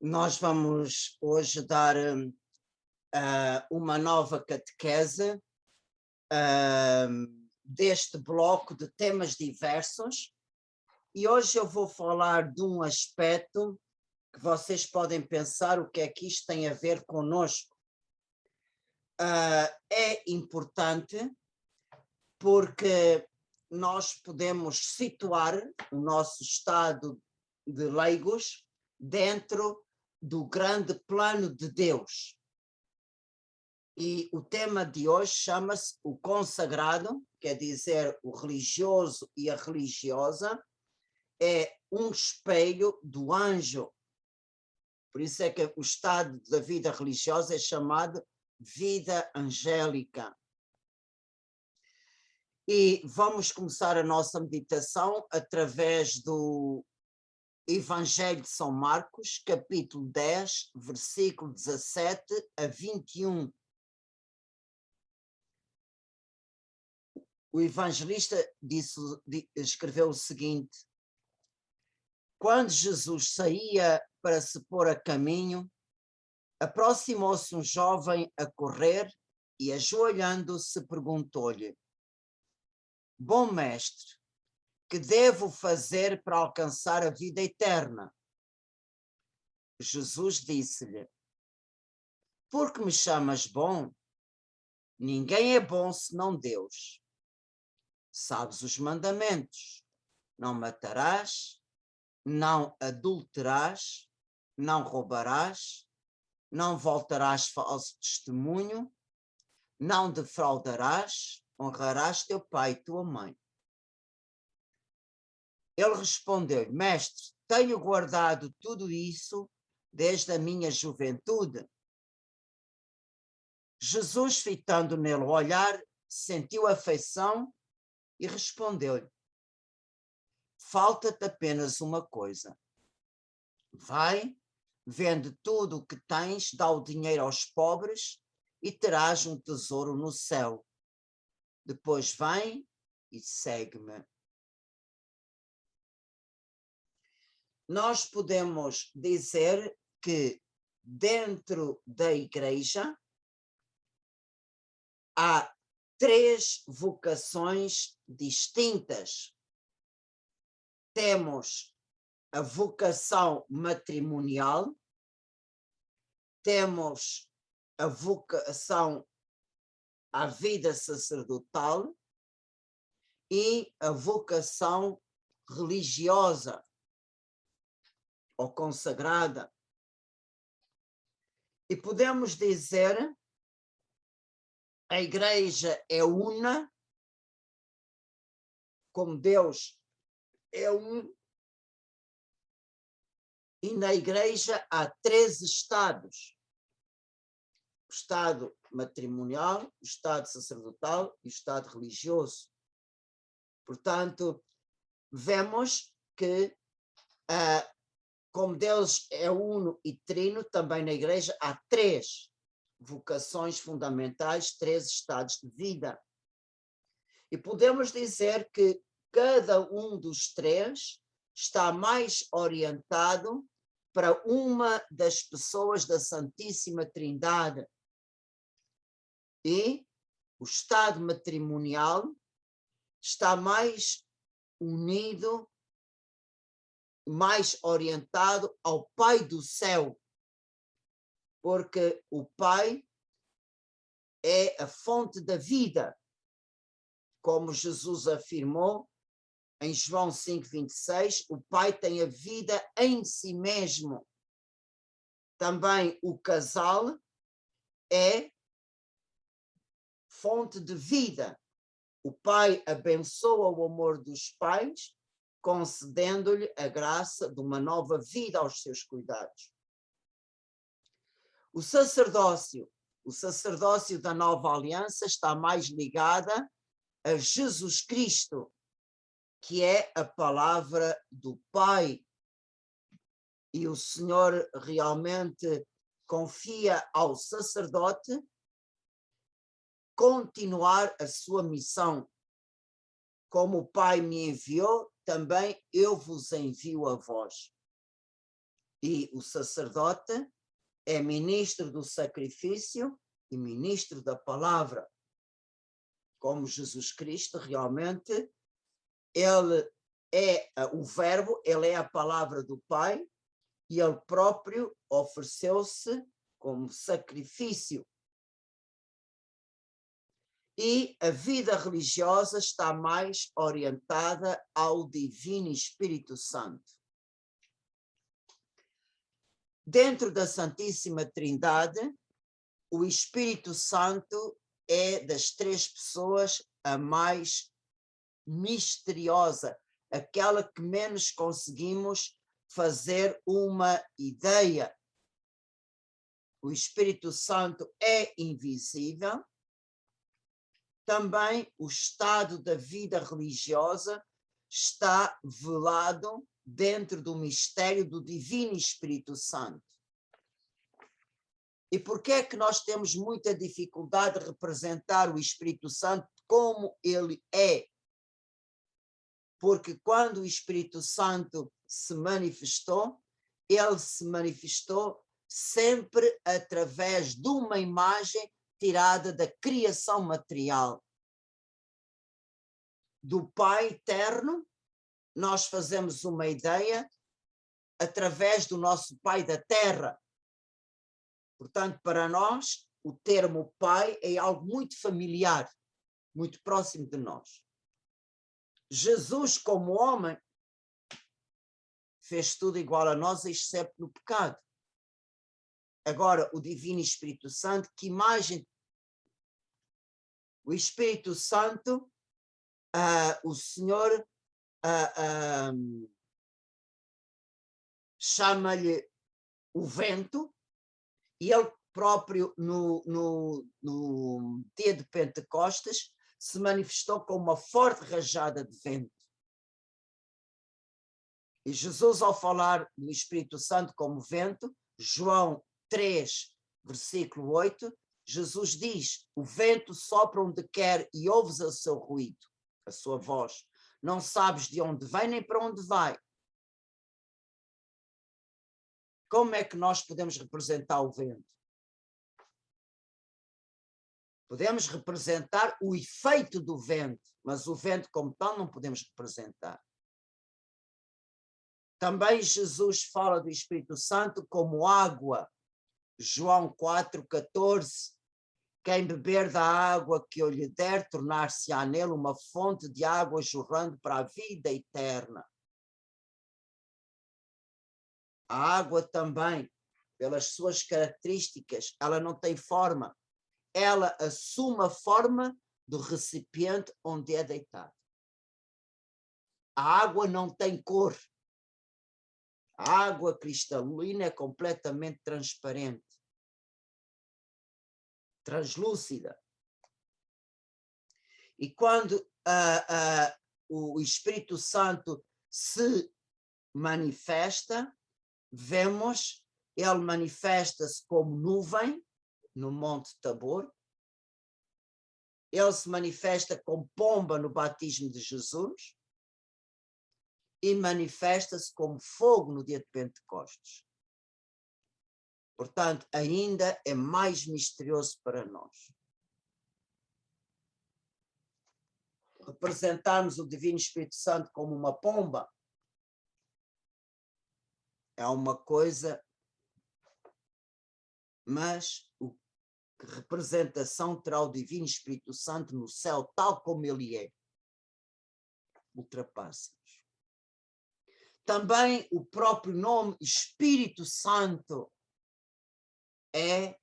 Nós vamos hoje dar uma nova catequese deste bloco de temas diversos, e hoje eu vou falar de um aspecto que vocês podem pensar o que é que isto tem a ver conosco. É importante porque nós podemos situar o nosso estado de leigos dentro do grande plano de Deus. E o tema de hoje chama-se o consagrado, quer dizer, o religioso e a religiosa, é um espelho do anjo. Por isso é que o estado da vida religiosa é chamado vida angélica. E vamos começar a nossa meditação através do Evangelho de São Marcos, capítulo 10, versículo 17 a 21. O evangelista escreveu o seguinte: quando Jesus saía para se pôr a caminho, aproximou-se um jovem a correr e, ajoelhando-se, perguntou-lhe: Bom mestre, que devo fazer para alcançar a vida eterna? Jesus disse-lhe: Por que me chamas bom? Ninguém é bom senão Deus. Sabes os mandamentos: não matarás, não adulterarás, não roubarás, não voltarás falso testemunho, não defraudarás, honrarás teu pai e tua mãe. Ele respondeu-lhe: Mestre, tenho guardado tudo isso desde a minha juventude. Jesus, fitando nele o olhar, sentiu afeição e respondeu-lhe: Falta-te apenas uma coisa. Vai, vende tudo o que tens, dá o dinheiro aos pobres e terás um tesouro no céu. Depois vem e segue-me. Nós podemos dizer que dentro da igreja há três vocações distintas. Temos a vocação matrimonial, temos a vocação à vida sacerdotal e a vocação religiosa ou consagrada. E podemos dizer, a igreja é una, como Deus é um, e na igreja há três estados: o estado matrimonial, o estado sacerdotal e o estado religioso. Portanto, vemos que como Deus é uno e trino, também na igreja há três vocações fundamentais, três estados de vida. E podemos dizer que cada um dos três está mais orientado para uma das pessoas da Santíssima Trindade. E o estado matrimonial está mais unido, mais orientado ao Pai do céu, porque o Pai é a fonte da vida, como Jesus afirmou em João 5,26, o Pai tem a vida em si mesmo. Também o casal é fonte de vida. O Pai abençoa o amor dos pais, concedendo-lhe a graça de uma nova vida aos seus cuidados. O sacerdócio da nova aliança está mais ligada a Jesus Cristo, que é a palavra do Pai. E o Senhor realmente confia ao sacerdote continuar a sua missão. Como o Pai me enviou, também eu vos envio a vós. E o sacerdote é ministro do sacrifício e ministro da palavra. Como Jesus Cristo, realmente, ele é o verbo, ele é a palavra do Pai, e ele próprio ofereceu-se como sacrifício. E a vida religiosa está mais orientada ao Divino Espírito Santo. Dentro da Santíssima Trindade, o Espírito Santo é das três pessoas a mais misteriosa, aquela que menos conseguimos fazer uma ideia. O Espírito Santo é invisível. Também o estado da vida religiosa está velado dentro do mistério do Divino Espírito Santo. E por que é que nós temos muita dificuldade de representar o Espírito Santo como ele é? Porque quando o Espírito Santo se manifestou, ele se manifestou sempre através de uma imagem tirada da criação material. Do Pai eterno, nós fazemos uma ideia através do nosso Pai da Terra. Portanto, para nós, o termo Pai é algo muito familiar, muito próximo de nós. Jesus, como homem, fez tudo igual a nós, exceto no pecado. Agora, o Divino Espírito Santo, que imagem? O Espírito Santo, o Senhor chama-lhe o vento, e ele próprio, no dia de Pentecostes, se manifestou com uma forte rajada de vento. E Jesus, ao falar do Espírito Santo como vento, João 3, versículo 8, Jesus diz: o vento sopra onde quer e ouves o seu ruído, a sua voz. Não sabes de onde vem nem para onde vai. Como é que nós podemos representar o vento? Podemos representar o efeito do vento, mas o vento como tal não podemos representar. Também Jesus fala do Espírito Santo como água. João 4,14. Quem beber da água que eu lhe der, tornar-se-á nele uma fonte de água jorrando para a vida eterna. A água também, pelas suas características, ela não tem forma. Ela assume a forma do recipiente onde é deitado. A água não tem cor. A água cristalina é completamente transparente, translúcida. E quando o Espírito Santo se manifesta, vemos, ele manifesta-se como nuvem no Monte Tabor, ele se manifesta como pomba no batismo de Jesus e manifesta-se como fogo no dia de Pentecostes. Portanto, ainda é mais misterioso para nós. Representarmos o Divino Espírito Santo como uma pomba é uma coisa, mas que representação terá o Divino Espírito Santo no céu, tal como ele é? Ultrapassa-nos. Também o próprio nome Espírito Santo é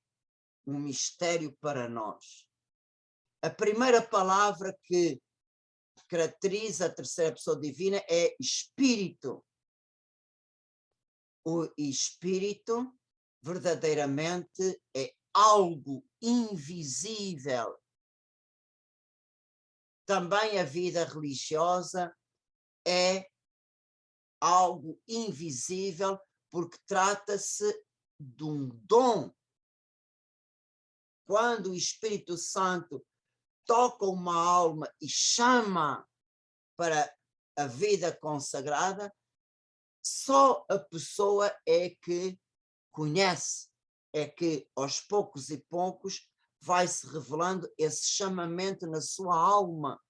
um mistério para nós. A primeira palavra que caracteriza a terceira pessoa divina é Espírito. O Espírito verdadeiramente é algo invisível. Também a vida religiosa é algo invisível, porque trata-se de um dom. Quando o Espírito Santo toca uma alma e chama para a vida consagrada, só a pessoa é que conhece, é que aos poucos e poucos vai-se revelando esse chamamento na sua alma.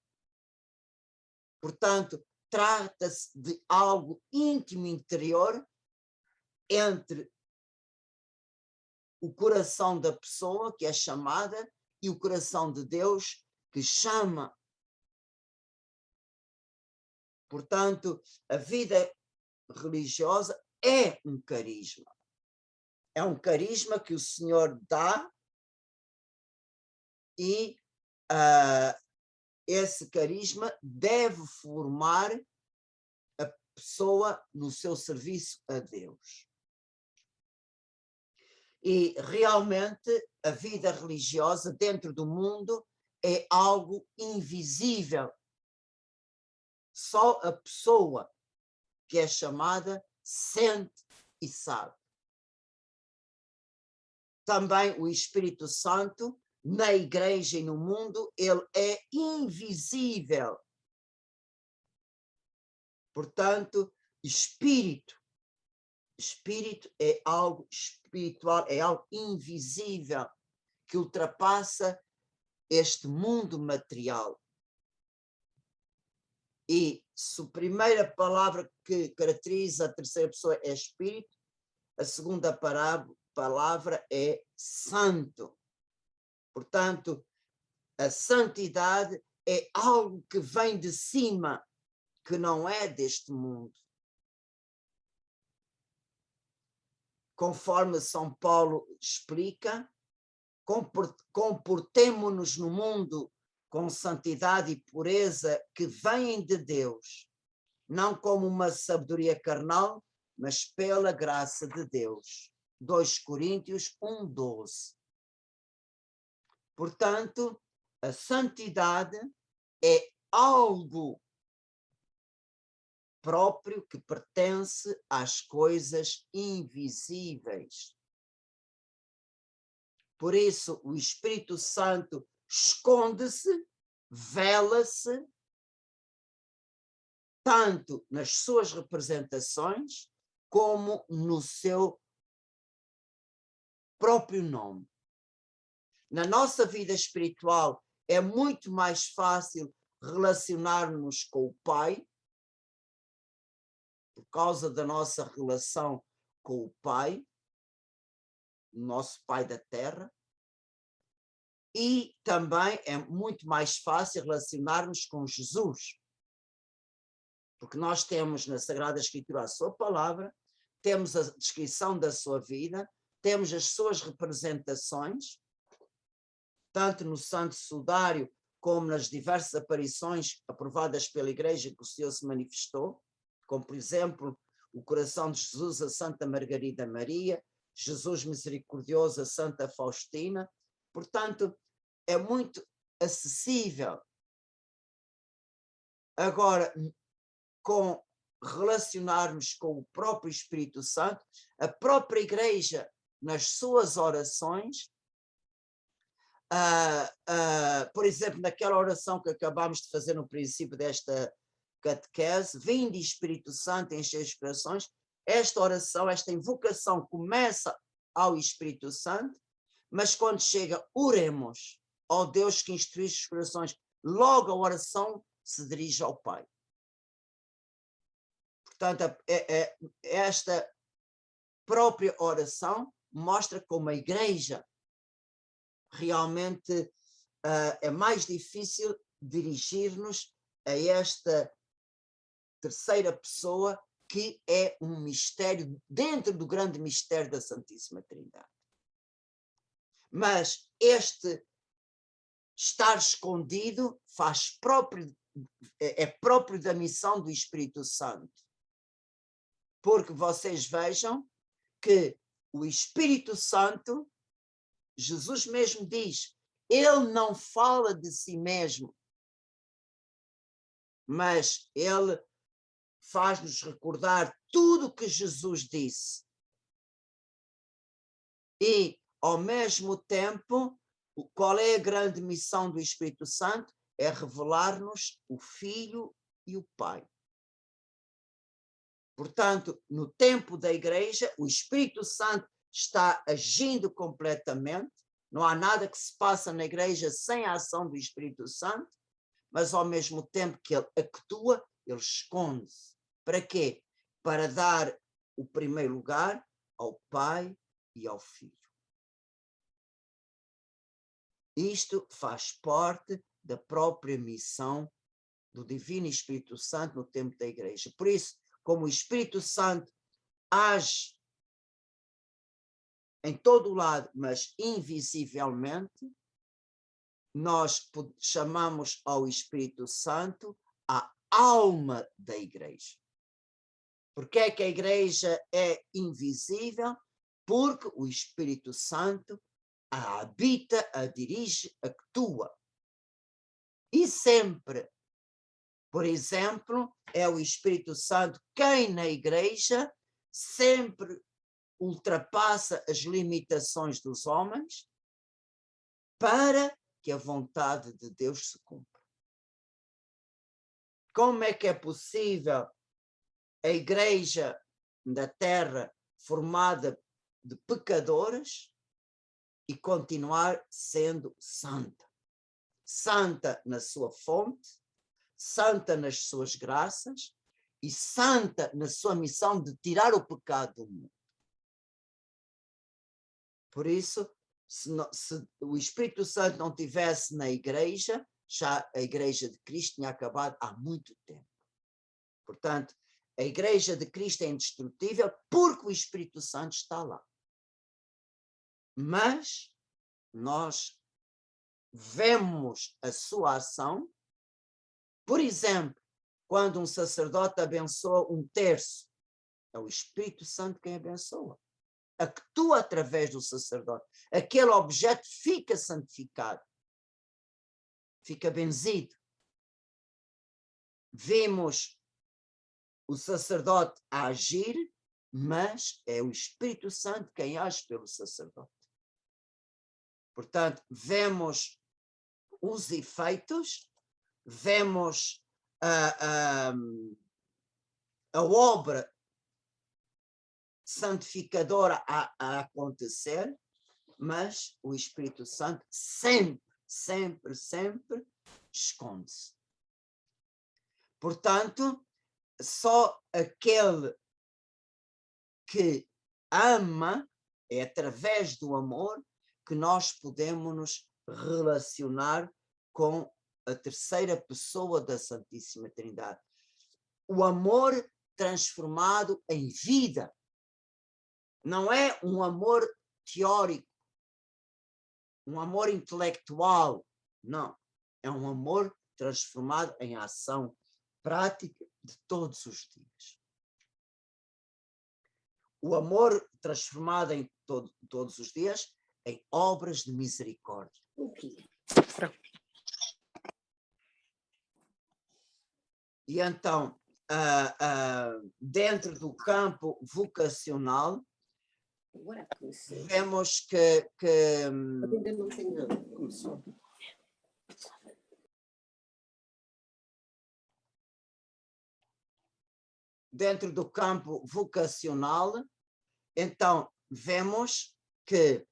Portanto, trata-se de algo íntimo interior entre o coração da pessoa que é chamada e o coração de Deus que chama. Portanto, a vida religiosa é um carisma. É um carisma que o Senhor dá e esse carisma deve formar a pessoa no seu serviço a Deus. E realmente a vida religiosa dentro do mundo é algo invisível. Só a pessoa que é chamada sente e sabe. Também o Espírito Santo, na igreja e no mundo, ele é invisível. Portanto, espírito é algo espiritual, é algo invisível que ultrapassa este mundo material. E se a primeira palavra que caracteriza a terceira pessoa é espírito, a segunda palavra é santo. Portanto, a santidade é algo que vem de cima, que não é deste mundo. Conforme São Paulo explica, comportemo-nos no mundo com santidade e pureza que vêm de Deus, não como uma sabedoria carnal, mas pela graça de Deus. 2 Coríntios 1:12. Portanto, a santidade é algo próprio que pertence às coisas invisíveis. Por isso, o Espírito Santo esconde-se, vela-se, tanto nas suas representações, como no seu próprio nome. Na nossa vida espiritual, é muito mais fácil relacionar-nos com o Pai, por causa da nossa relação com o Pai, o nosso Pai da Terra, e também é muito mais fácil relacionar-nos com Jesus, porque nós temos na Sagrada Escritura a sua palavra, temos a descrição da sua vida, temos as suas representações, tanto no Santo Sudário como nas diversas aparições aprovadas pela Igreja que o Senhor se manifestou, como por exemplo o coração de Jesus a Santa Margarida Maria, Jesus misericordioso a Santa Faustina. Portanto, é muito acessível. Agora, com relacionarmos com o próprio Espírito Santo, a própria Igreja, nas suas orações, por exemplo, naquela oração que acabámos de fazer no princípio desta catequese, vinde Espírito Santo, enche os corações, esta oração, esta invocação começa ao Espírito Santo, mas quando chega, oremos ao Deus que instrui os corações, logo a oração se dirige ao Pai. Portanto, esta própria oração mostra como a Igreja realmente é mais difícil dirigir-nos a esta terceira pessoa que é um mistério dentro do grande mistério da Santíssima Trindade. Mas este estar escondido é próprio da missão do Espírito Santo. Porque vocês vejam que o Espírito Santo, Jesus mesmo diz, ele não fala de si mesmo, mas ele faz-nos recordar tudo o que Jesus disse. E, ao mesmo tempo, qual é a grande missão do Espírito Santo? É revelar-nos o Filho e o Pai. Portanto, no tempo da igreja, o Espírito Santo está agindo completamente. Não há nada que se passa na igreja sem a ação do Espírito Santo, mas ao mesmo tempo que ele atua, ele esconde-se. Para quê? Para dar o primeiro lugar ao Pai e ao Filho. Isto faz parte da própria missão do Divino Espírito Santo no tempo da igreja. Por isso, como o Espírito Santo age em todo o lado, mas invisivelmente, nós chamamos ao Espírito Santo a alma da igreja. Por que é que a igreja é invisível? Porque o Espírito Santo a habita, a dirige, atua. E sempre, por exemplo, é o Espírito Santo quem na igreja sempre ultrapassa as limitações dos homens para que a vontade de Deus se cumpra. Como é que é possível a igreja da terra formada de pecadores e continuar sendo santa? Santa na sua fonte, santa nas suas graças e santa na sua missão de tirar o pecado do mundo. Por isso, se o Espírito Santo não estivesse na igreja, já a igreja de Cristo tinha acabado há muito tempo. Portanto, a igreja de Cristo é indestrutível porque o Espírito Santo está lá. Mas nós vemos a sua ação, por exemplo, quando um sacerdote abençoa um terço, é o Espírito Santo quem abençoa. Atua através do sacerdote. Aquele objeto fica santificado, fica benzido. Vimos o sacerdote a agir, mas é o Espírito Santo quem age pelo sacerdote. Portanto, vemos os efeitos, vemos a obra santificadora a acontecer, mas o Espírito Santo sempre esconde-se. Portanto, só aquele que ama, é através do amor que nós podemos nos relacionar com a terceira pessoa da Santíssima Trindade. O amor transformado em vida. Não é um amor teórico, um amor intelectual, não. É um amor transformado em ação prática de todos os dias. O amor transformado em todos os dias em obras de misericórdia. E então, dentro do campo vocacional, vemos que dentro do campo vocacional, então vemos que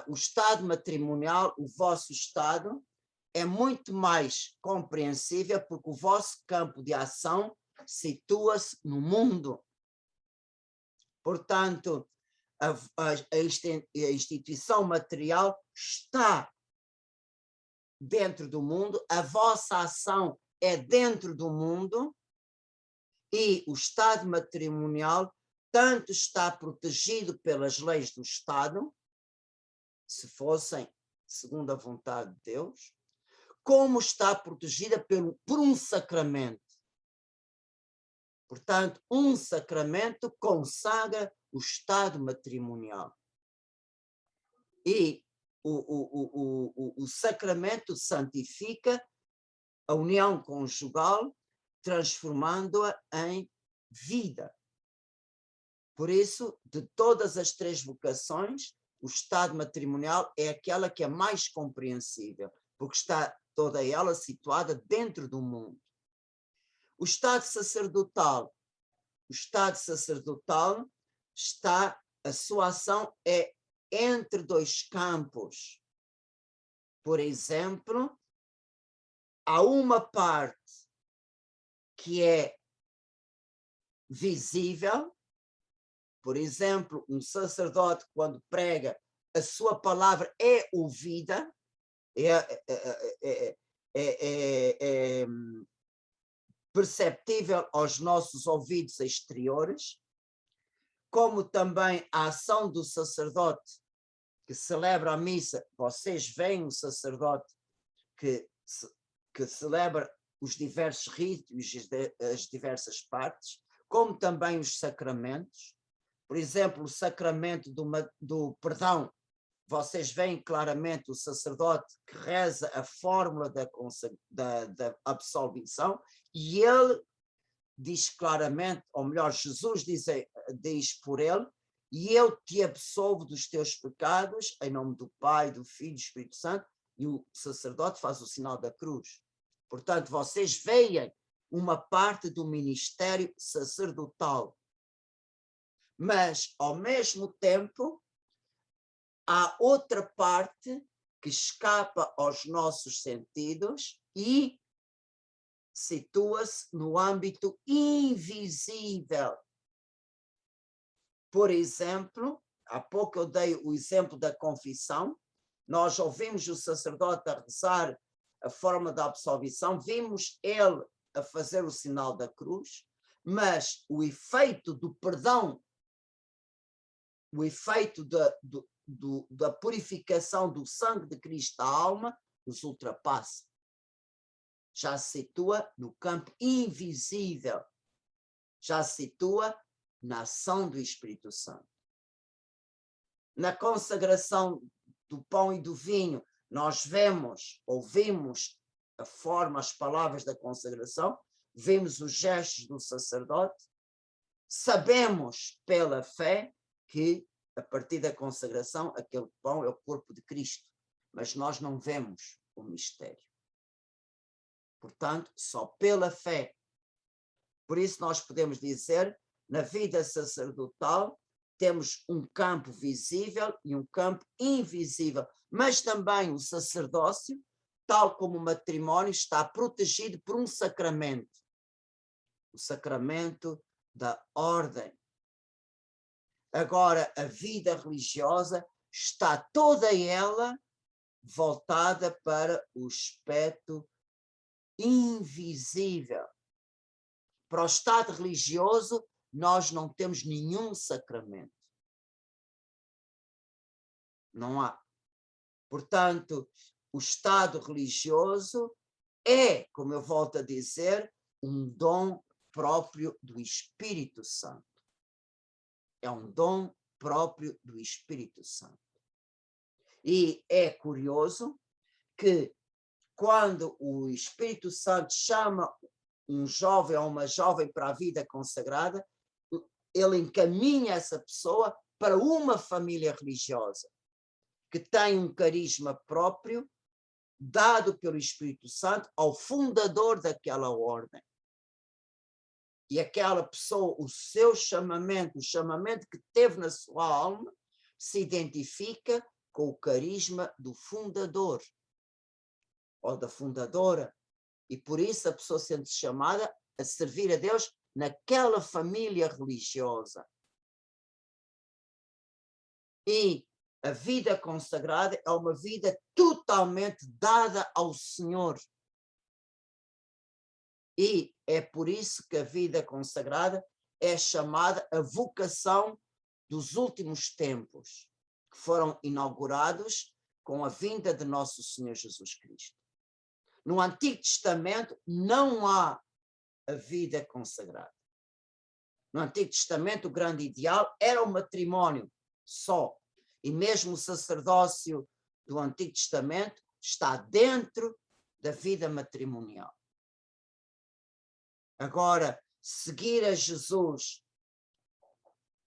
o estado matrimonial, o vosso estado, é muito mais compreensível porque o vosso campo de ação situa-se no mundo. Portanto, a instituição material está dentro do mundo, a vossa ação é dentro do mundo e o estado matrimonial tanto está protegido pelas leis do Estado, se fossem segundo a vontade de Deus, como está protegida por um sacramento. Portanto, um sacramento consagra o estado matrimonial. E o sacramento santifica a união conjugal, transformando-a em vida. Por isso, de todas as três vocações, o estado matrimonial é aquela que é mais compreensível, porque está toda ela situada dentro do mundo. O estado sacerdotal o estado sacerdotal a sua ação é entre dois campos. Por exemplo, há uma parte que é visível. Por exemplo, um sacerdote, quando prega, a sua palavra é ouvida, é perceptível aos nossos ouvidos exteriores, como também a ação do sacerdote que celebra a missa. Vocês veem o sacerdote que celebra os diversos ritos, as diversas partes, como também os sacramentos. Por exemplo, o sacramento do perdão, vocês veem claramente o sacerdote que reza a fórmula da absolvição, e ele diz claramente, ou melhor, Jesus diz por ele: e eu te absolvo dos teus pecados, em nome do Pai, do Filho e do Espírito Santo, e o sacerdote faz o sinal da cruz. Portanto, vocês veem uma parte do ministério sacerdotal. Mas, ao mesmo tempo, há outra parte que escapa aos nossos sentidos e situa-se no âmbito invisível. Por exemplo, há pouco eu dei o exemplo da confissão. Nós ouvimos o sacerdote a rezar a forma da absolvição, vimos ele a fazer o sinal da cruz, mas o efeito do perdão, o efeito da purificação do sangue de Cristo da alma, nos ultrapassa. Já se situa no campo invisível, já se situa na ação do Espírito Santo. Na consagração do pão e do vinho, nós ouvimos a forma, as palavras da consagração, vemos os gestos do sacerdote, sabemos pela fé que, a partir da consagração, aquele pão é o corpo de Cristo, mas nós não vemos o mistério. Portanto, só pela fé. Por isso nós podemos dizer, na vida sacerdotal, temos um campo visível e um campo invisível, mas também o sacerdócio, tal como o matrimónio, está protegido por um sacramento, o sacramento da ordem. Agora, a vida religiosa está toda ela voltada para o aspecto invisível. Para o estado religioso, nós não temos nenhum sacramento. Não há. Portanto, o estado religioso é, como eu volto a dizer, um dom próprio do Espírito Santo. É um dom próprio do Espírito Santo. E é curioso que, quando o Espírito Santo chama um jovem ou uma jovem para a vida consagrada, ele encaminha essa pessoa para uma família religiosa que tem um carisma próprio dado pelo Espírito Santo ao fundador daquela ordem. E aquela pessoa, o seu chamamento, o chamamento que teve na sua alma, se identifica com o carisma do fundador ou da fundadora. E por isso a pessoa sente-se chamada a servir a Deus naquela família religiosa. E a vida consagrada é uma vida totalmente dada ao Senhor. E é por isso que a vida consagrada é chamada a vocação dos últimos tempos, que foram inaugurados com a vinda de nosso Senhor Jesus Cristo. No Antigo Testamento não há a vida consagrada. No Antigo Testamento o grande ideal era o matrimónio só. E mesmo o sacerdócio do Antigo Testamento está dentro da vida matrimonial. Agora, seguir a Jesus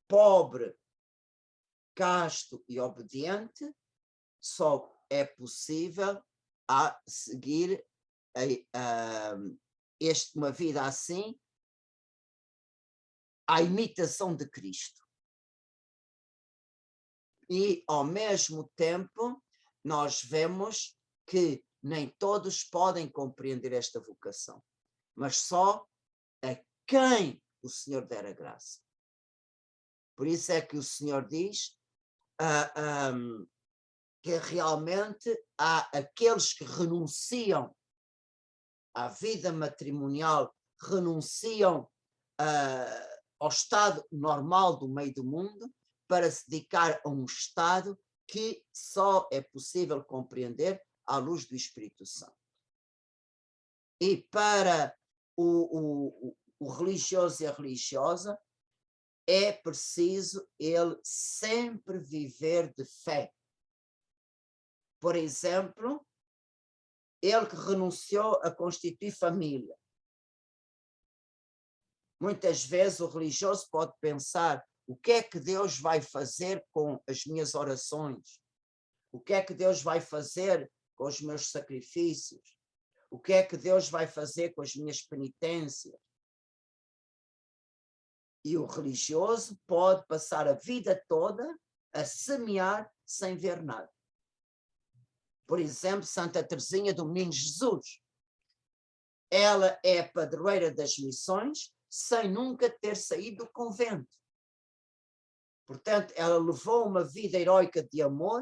pobre, casto e obediente só é possível a seguir uma vida assim à imitação de Cristo. E, ao mesmo tempo, nós vemos que nem todos podem compreender esta vocação, mas só a quem o Senhor der a graça. Por isso é que o Senhor diz que realmente há aqueles que renunciam à vida matrimonial, renunciam ao estado normal do meio do mundo para se dedicar a um estado que só é possível compreender à luz do Espírito Santo. E para o religioso e a religiosa, é preciso ele sempre viver de fé. Por exemplo, ele que renunciou a constituir família. Muitas vezes o religioso pode pensar: o que é que Deus vai fazer com as minhas orações? O que é que Deus vai fazer com os meus sacrifícios? O que é que Deus vai fazer com as minhas penitências? E o religioso pode passar a vida toda a semear sem ver nada. Por exemplo, Santa Teresinha do Menino Jesus. Ela é padroeira das missões sem nunca ter saído do convento. Portanto, ela levou uma vida heroica de amor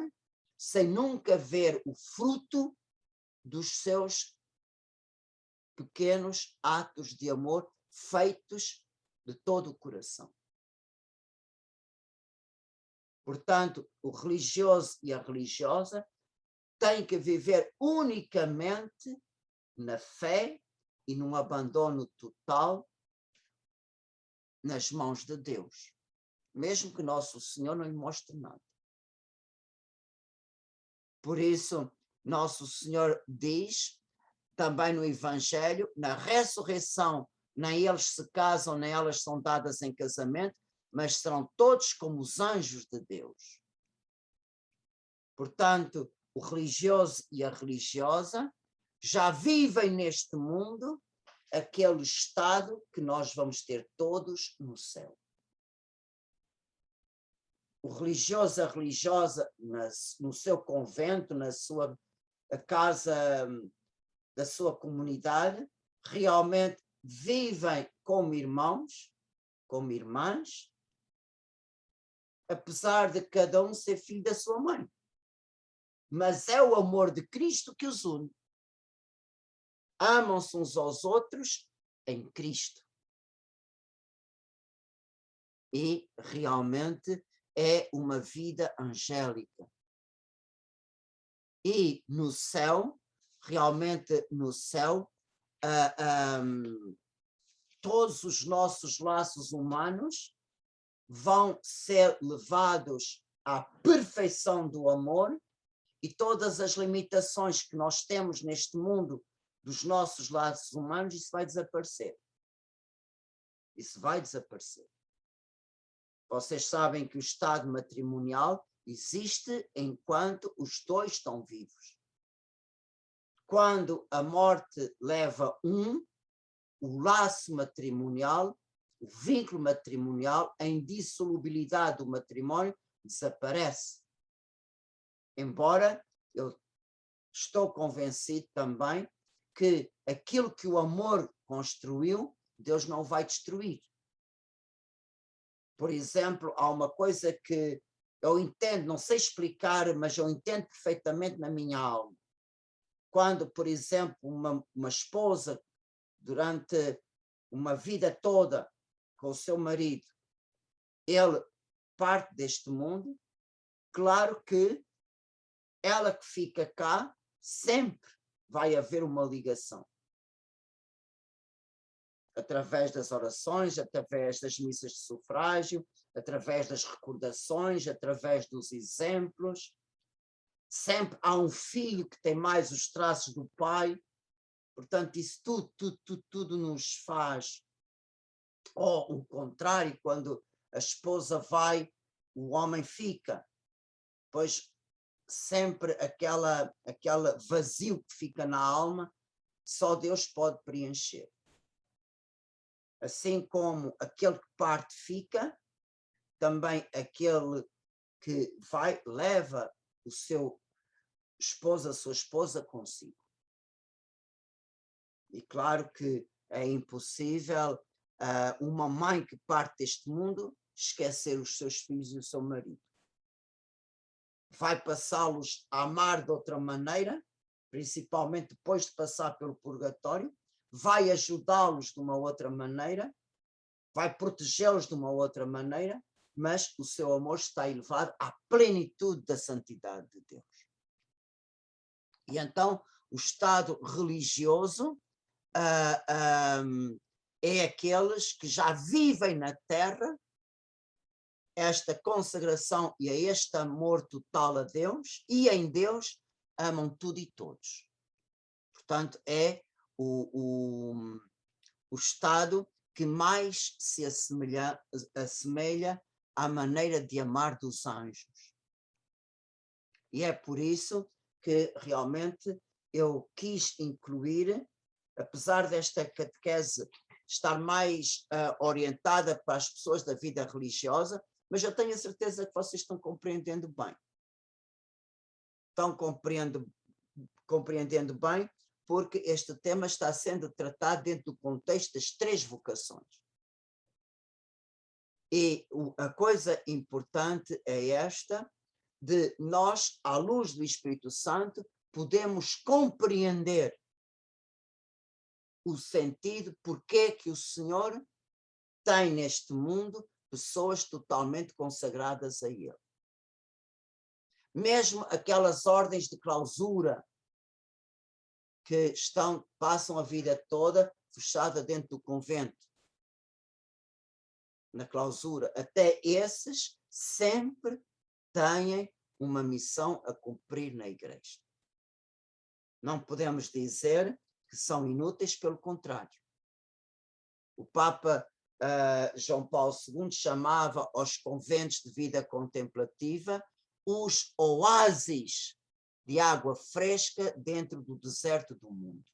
sem nunca ver o fruto dos seus pequenos atos de amor feitos de todo o coração. Portanto, o religioso e a religiosa têm que viver unicamente na fé e num abandono total nas mãos de Deus, mesmo que Nosso Senhor não lhe mostre nada. Por isso, Nosso Senhor diz também no Evangelho: na ressurreição, nem eles se casam, nem elas são dadas em casamento, mas serão todos como os anjos de Deus. Portanto, o religioso e a religiosa já vivem neste mundo aquele estado que nós vamos ter todos no céu. O religioso, a religiosa, no seu convento, na sua casa da sua comunidade, realmente vivem como irmãos, como irmãs, apesar de cada um ser filho da sua mãe. Mas é o amor de Cristo que os une. Amam-se uns aos outros em Cristo. E realmente é uma vida angélica. E no céu, realmente no céu, todos os nossos laços humanos vão ser levados à perfeição do amor e todas as limitações que nós temos neste mundo dos nossos laços humanos, isso vai desaparecer. Isso vai desaparecer. Vocês sabem que o estado matrimonial existe enquanto os dois estão vivos. Quando a morte leva o laço matrimonial, o vínculo matrimonial, a indissolubilidade do matrimónio desaparece. Embora eu estou convencido também que aquilo que o amor construiu, Deus não vai destruir. Por exemplo, há uma coisa que eu entendo, não sei explicar, mas eu entendo perfeitamente na minha alma. Quando, por exemplo, uma esposa, durante uma vida toda com o seu marido, ele parte deste mundo, claro que ela que fica cá, sempre vai haver uma ligação. Através das orações, através das missas de sufrágio, através das recordações, através dos exemplos. Sempre há um filho que tem mais os traços do pai. Portanto, isso tudo nos faz. Ou o contrário, quando a esposa vai, o homem fica. Pois sempre aquela vazio que fica na alma, só Deus pode preencher. Assim como aquele que parte fica, também aquele que vai, leva o seu esposo, a sua esposa consigo. E claro que é impossível uma mãe que parte deste mundo esquecer os seus filhos e o seu marido. Vai passá-los a amar de outra maneira, principalmente depois de passar pelo purgatório, vai ajudá-los de uma outra maneira, vai protegê-los de uma outra maneira, mas o seu amor está elevado à plenitude da santidade de Deus. E então o estado religioso é aqueles que já vivem na terra esta consagração e este amor total a Deus, e em Deus amam tudo e todos. Portanto, é o estado que mais se assemelha à maneira de amar dos anjos. E é por isso que realmente eu quis incluir, apesar desta catequese estar mais orientada para as pessoas da vida religiosa, mas eu tenho a certeza que vocês estão compreendendo bem. Estão compreendendo bem, porque este tema está sendo tratado dentro do contexto das 3 vocações. E a coisa importante é esta, de nós, à luz do Espírito Santo, podemos compreender o sentido, porque que o Senhor tem neste mundo pessoas totalmente consagradas a Ele. Mesmo aquelas ordens de clausura que passam a vida toda fechada dentro do convento, na clausura, até esses sempre têm uma missão a cumprir na igreja. Não podemos dizer que são inúteis, pelo contrário. O Papa João Paulo II chamava aos conventos de vida contemplativa os oásis de água fresca dentro do deserto do mundo.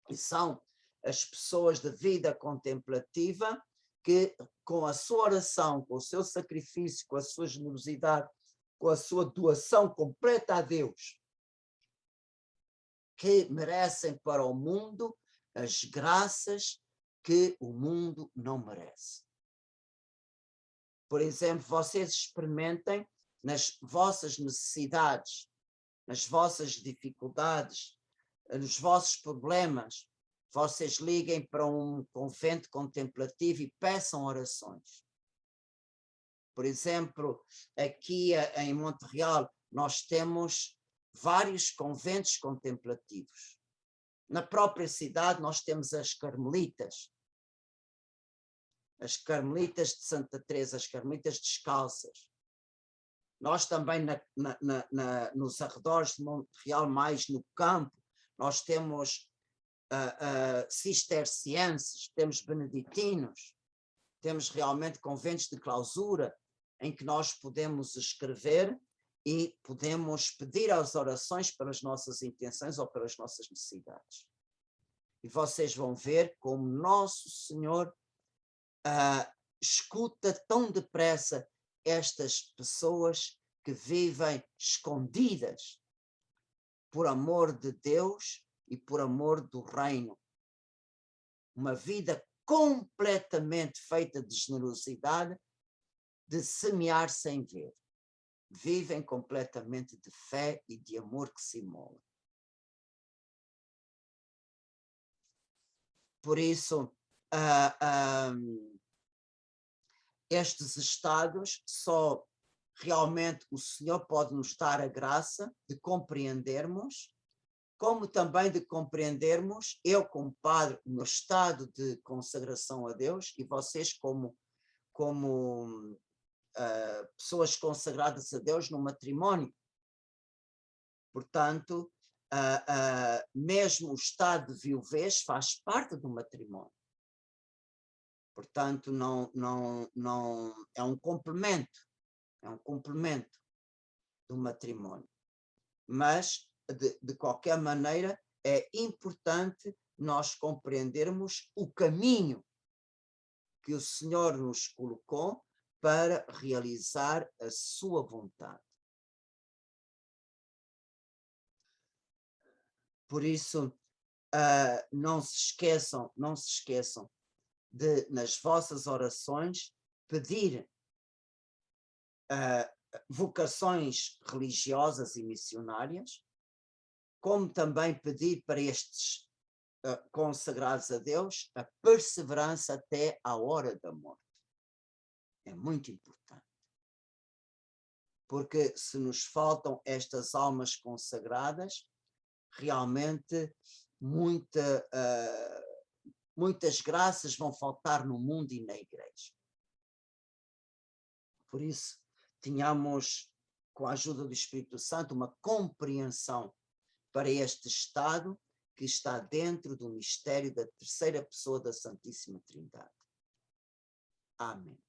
E são as pessoas de vida contemplativa que, com a sua oração, com o seu sacrifício, com a sua generosidade, com a sua doação completa a Deus, que merecem para o mundo as graças que o mundo não merece. Por exemplo, vocês experimentem nas vossas necessidades, nas vossas dificuldades, nos vossos problemas, vocês liguem para um convento contemplativo e peçam orações. Por exemplo, aqui em Montreal, nós temos vários conventos contemplativos. Na própria cidade nós temos as Carmelitas de Santa Teresa, as Carmelitas descalças. Nós também nos arredores de Montreal, mais no campo, nós temos cistercienses, temos beneditinos, temos realmente conventos de clausura em que nós podemos escrever e podemos pedir as orações pelas nossas intenções ou pelas nossas necessidades. E vocês vão ver como Nosso Senhor escuta tão depressa estas pessoas que vivem escondidas por amor de Deus e por amor do reino. Uma vida completamente feita de generosidade, de semear sem ver. Vivem completamente de fé e de amor que se imola. Por isso, estes estados só realmente o Senhor pode nos dar a graça de compreendermos, como também de compreendermos, eu como padre, o meu estado de consagração a Deus, e vocês como pessoas consagradas a Deus no matrimónio. Portanto, mesmo o estado de viuvez faz parte do matrimónio. Portanto, não é um complemento do matrimónio. Mas, de qualquer maneira, é importante nós compreendermos o caminho que o Senhor nos colocou para realizar a sua vontade. Por isso, não se esqueçam de, nas vossas orações, pedir vocações religiosas e missionárias, como também pedir para estes consagrados a Deus a perseverança até à hora da morte. É muito importante. Porque se nos faltam estas almas consagradas, realmente muitas graças vão faltar no mundo e na igreja. Por isso, tenhamos, com a ajuda do Espírito Santo, uma compreensão para este estado que está dentro do mistério da terceira pessoa da Santíssima Trindade. Amém.